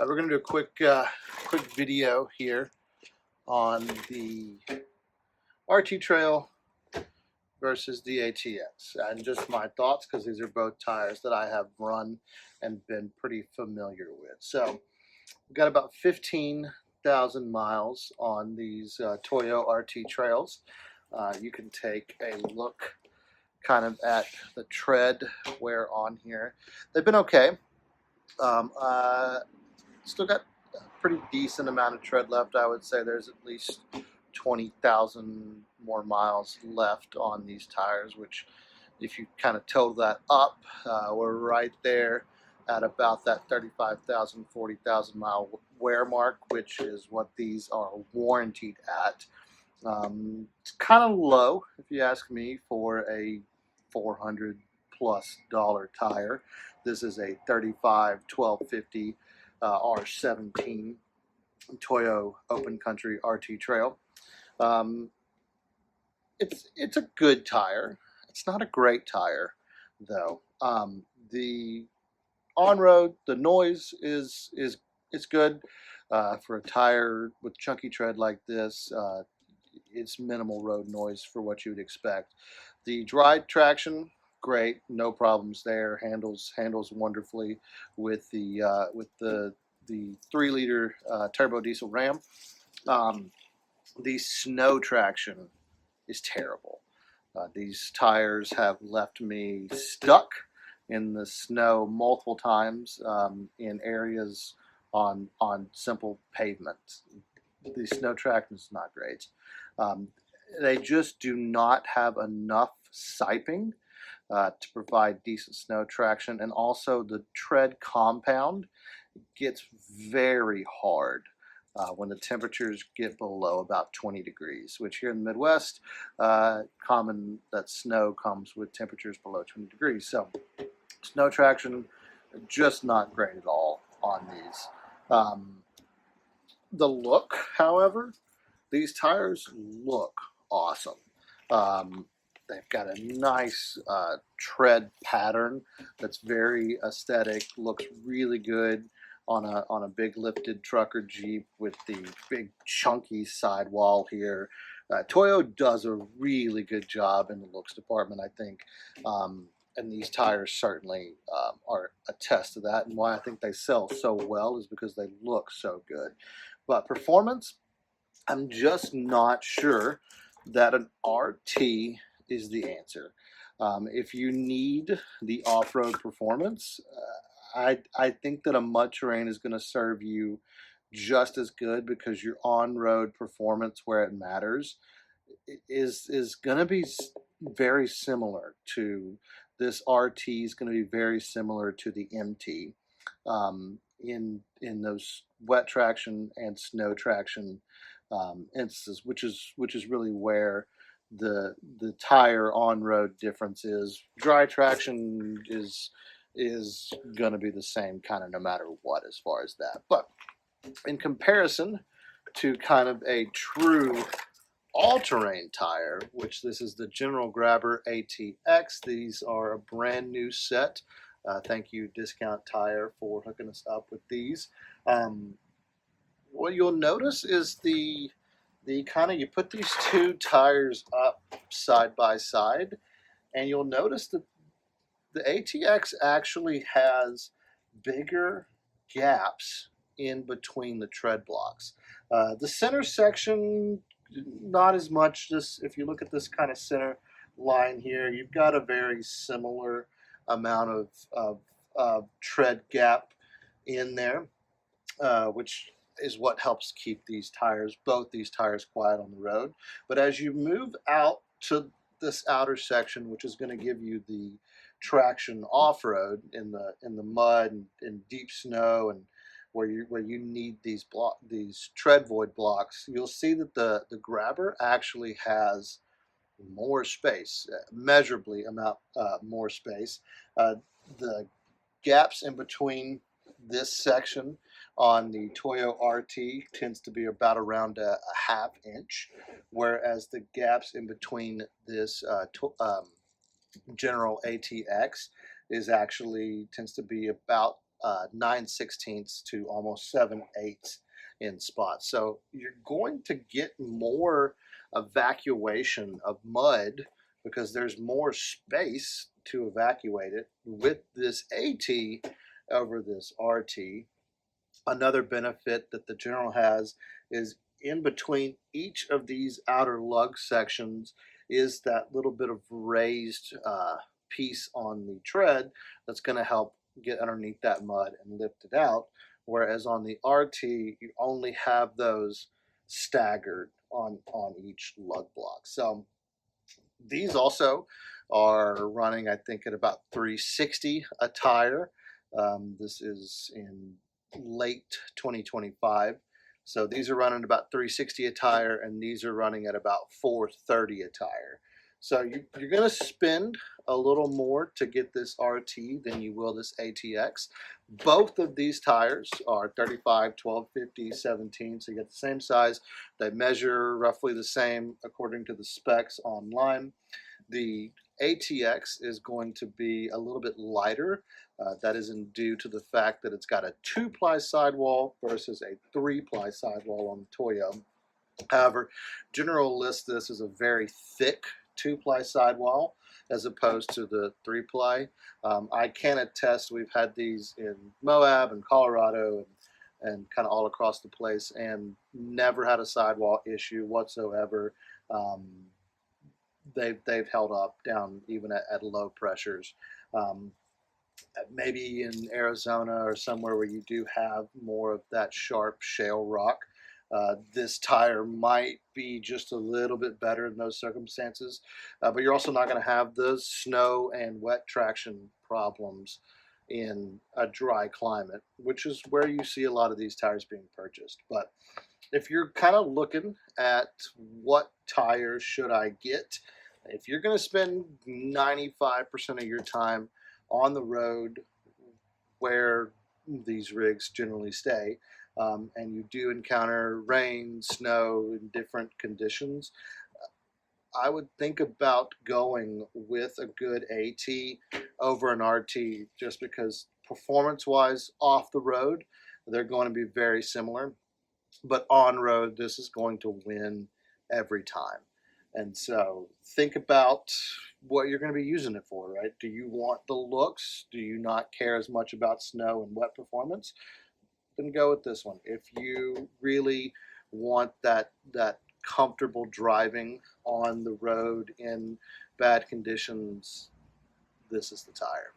We're going to do a quick video here on the RT Trail versus the ATX, and just my thoughts, because these are both tires that I have run and been pretty familiar with. So we've got about 15,000 miles on these Toyo RT Trails. You can take a look kind of at the tread wear on here. They've been okay. Still got a pretty decent amount of tread left. I would say there's at least 20,000 more miles left on these tires, which if you kind of total that up, we're right there at about that 35,000, 40,000 mile wear mark, which is what these are warranted at. It's kind of low, if you ask me, for a $400+ tire. This is a 35 1250 R17 Toyo Open Country RT Trail. It's a good tire. It's not a great tire, though. The on-road, the noise is good for a tire with chunky tread like this. It's minimal road noise for what you would expect. The dry traction, great, no problems there. Handles wonderfully with the 3-liter turbo diesel Ram. The snow traction is terrible. These tires have left me stuck in the snow multiple times in areas on simple pavement. The snow traction is not great. They just do not have enough siping to provide decent snow traction, and also the tread compound gets very hard when the temperatures get below about 20 degrees, which here in the Midwest, common that snow comes with temperatures below 20 degrees. So snow traction, just not great at all on these. The look, however, these tires look awesome. They've got a nice tread pattern that's very aesthetic, looks really good on a big lifted truck or Jeep with the big chunky sidewall here. Toyo does a really good job in the looks department, I think. And these tires certainly are a test of that. And why I think they sell so well is because they look so good. But performance, I'm just not sure that an RT is the answer. If you need the off-road performance, I think that a mud terrain is going to serve you just as good, because your on-road performance, where it matters, is going to be very similar to this RT. Is going to be very similar to the MT in those wet traction and snow traction instances, which is really where the tire on-road difference is. Dry traction is going to be the same kind of no matter what as far as that. But in comparison to kind of a true all-terrain tire, which this is the General Grabber ATX. These are a brand new set. Thank you, Discount Tire, for hooking us up with these. What you'll notice is the kind of, you put these two tires up side by side, and you'll notice that the ATX actually has bigger gaps in between the tread blocks. The center section, not as much. Just if you look at this kind of center line here, you've got a very similar amount of tread gap in there, which is what helps keep both these tires quiet on the road. But as you move out to this outer section, which is going to give you the traction off-road in the mud and in deep snow, and where you need these tread void blocks, you'll see that the Grabber actually has more space, measurably amount more space. The gaps in between this section on the Toyo RT tends to be about around a ½ inch, whereas the gaps in between this General ATX tends to be about 9/16 to almost 7/8 in spots. So you're going to get more evacuation of mud because there's more space to evacuate it with this AT over this RT. Another benefit that the General has is in between each of these outer lug sections is that little bit of raised piece on the tread that's going to help get underneath that mud and lift it out. Whereas on the RT, you only have those staggered on each lug block. So these also are running, I think, at about 360 a tire. This is in late 2025. So these are running about 360 a tire, and these are running at about 430 a tire. So you're going to spend a little more to get this RT than you will this ATX. Both of these tires are 35, 12, 50, 17, so you get the same size. They measure roughly the same according to the specs online. The ATX is going to be a little bit lighter. That is due to the fact that it's got a 2-ply sidewall versus a 3-ply sidewall on the Toyo. However, General lists this as a very thick 2-ply sidewall as opposed to the 3-ply. I can attest we've had these in Moab and Colorado and kind of all across the place and never had a sidewall issue whatsoever. They've held up down even at low pressures. Maybe in Arizona or somewhere where you do have more of that sharp shale rock, this tire might be just a little bit better in those circumstances, but you're also not going to have the snow and wet traction problems in a dry climate, which is where you see a lot of these tires being purchased. But if you're kind of looking at what tires should I get, if you're going to spend 95% of your time on the road where these rigs generally stay, and you do encounter rain, snow, and different conditions, I would think about going with a good AT over an RT just because performance-wise off the road, they're going to be very similar. But on road, this is going to win every time. And so think about what you're going to be using it for, right? Do you want the looks? Do you not care as much about snow and wet performance? Then go with this one. If you really want that comfortable driving on the road in bad conditions, this is the tire.